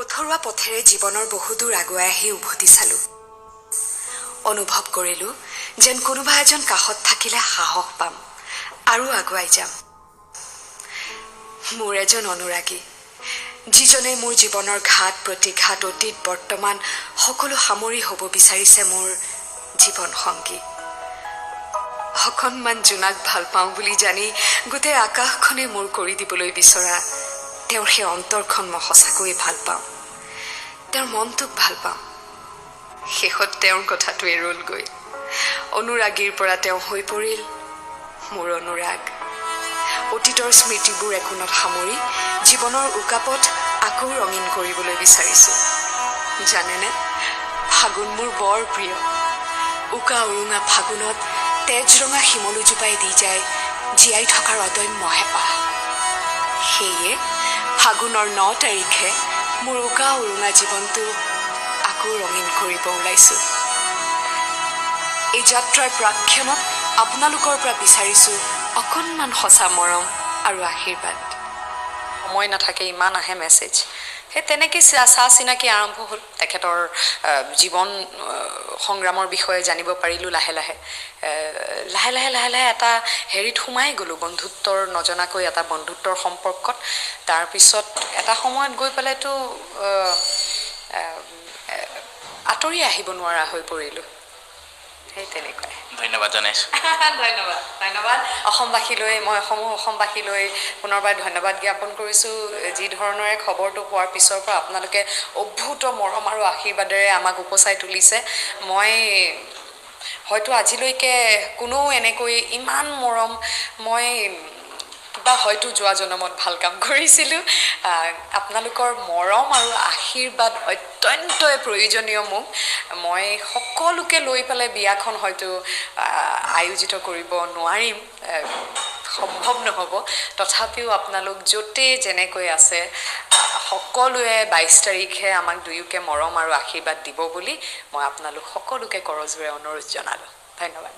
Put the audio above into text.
পথৰুৱা পথেৰে জীৱনৰ বহুদূৰ আগুৱাই আহি উভতি চালোঁ। অনুভৱ কৰিলোঁ যেন কোনোবা এজন কাষত থাকিলে সাহস পাম আৰু আগুৱাই যাম। মোৰ এজন অনুৰাগী, যিজনে মোৰ জীৱনৰ ঘাট প্ৰতিঘাত অতীত বৰ্তমান সকলো সামৰি হ'ব বিচাৰিছে মোৰ জীৱন সংগী। অকণমান জোনাক ভাল পাওঁ বুলি জানি গোটেই আকাশখনে মোৰ কৰি দিবলৈ বিচৰা তেওঁৰ সেই অন্তৰখন মই সঁচাকৈয়ে ভাল পাওঁ। তেওঁৰ মনটোক ভাল পাওঁ। শেষত তেওঁৰ কথাটোৱে ৰ'লগৈ। অনুৰাগীৰ পৰা তেওঁ হৈ পৰিল মোৰ অনুৰাগ। অতীতৰ স্মৃতিবোৰ একোণত সামৰি জীৱনৰ উকাপথ আকৌ ৰঙীন কৰিবলৈ বিচাৰিছোঁ। জানেনে, ফাগুন মোৰ বৰ প্ৰিয়। উকা উৰুঙা ফাগুনত তেজৰঙা শিমলুজোপাই দি যায় জীয়াই থকাৰ অদম্য হেঁপাহ। সেয়ে ফাগুনৰ ৯ তাৰিখে মোৰ উকা উৰুঙা জীৱনটো আকৌ ৰঙীন কৰিব ওলাইছোঁ। এই যাত্ৰাৰ প্ৰাক্ষণত আপোনালোকৰ পৰা বিচাৰিছোঁ অকণমান সঁচা মৰম আৰু আশীৰ্বাদ। সময় নাথাকে, ইমান আহে মেছেজ। সেই তেনেকৈ চা চিনাকি আৰম্ভ হ'ল। তেখেতৰ জীৱন সংগ্ৰামৰ বিষয়ে জানিব পাৰিলোঁ লাহে লাহে এটা হেৰিত সোমাই গ'লোঁ, বন্ধুত্বৰ নজনাকৈ এটা বন্ধুত্বৰ সম্পৰ্কত। তাৰপিছত এটা সময়ত গৈ পেলাইতো আঁতৰি আহিব নোৱাৰা হৈ পৰিলোঁ। সেই তেনেকুৱাই। ধন্যবাদ জনাইছোঁ। ধন্যবাদ অসমবাসীলৈ। মই অসমবাসীলৈ পুনৰবাৰ ধন্যবাদ জ্ঞাপন কৰিছোঁ। যি ধৰণৰে খবৰটো পোৱাৰ পিছৰ পৰা আপোনালোকে অভূত মৰম আৰু আশীৰ্বাদেৰে আমাক উপচাই তুলিছে। মই হয়তো আজিলৈকে কোনেও এনেকৈ ইমান মৰম মই কিবা হয়তো যোৱা জনমত ভাল কাম কৰিছিলোঁ। আপোনালোকৰ মৰম আৰু আশীৰ্বাদ অত্যন্তই প্ৰয়োজনীয় মোক। মই সকলোকে লৈ পেলাই বিয়াখন হয়তো আয়োজিত কৰিব নোৱাৰিম, সম্ভৱ নহ'ব। তথাপিও আপোনালোক য'তে যেনেকৈ আছে সকলোৱে ২২ তাৰিখে আমাক দুয়োকে মৰম আৰু আশীৰ্বাদ দিব বুলি মই আপোনালোক সকলোকে কৰজোৰে অনুৰোধ জনালোঁ। ধন্যবাদ।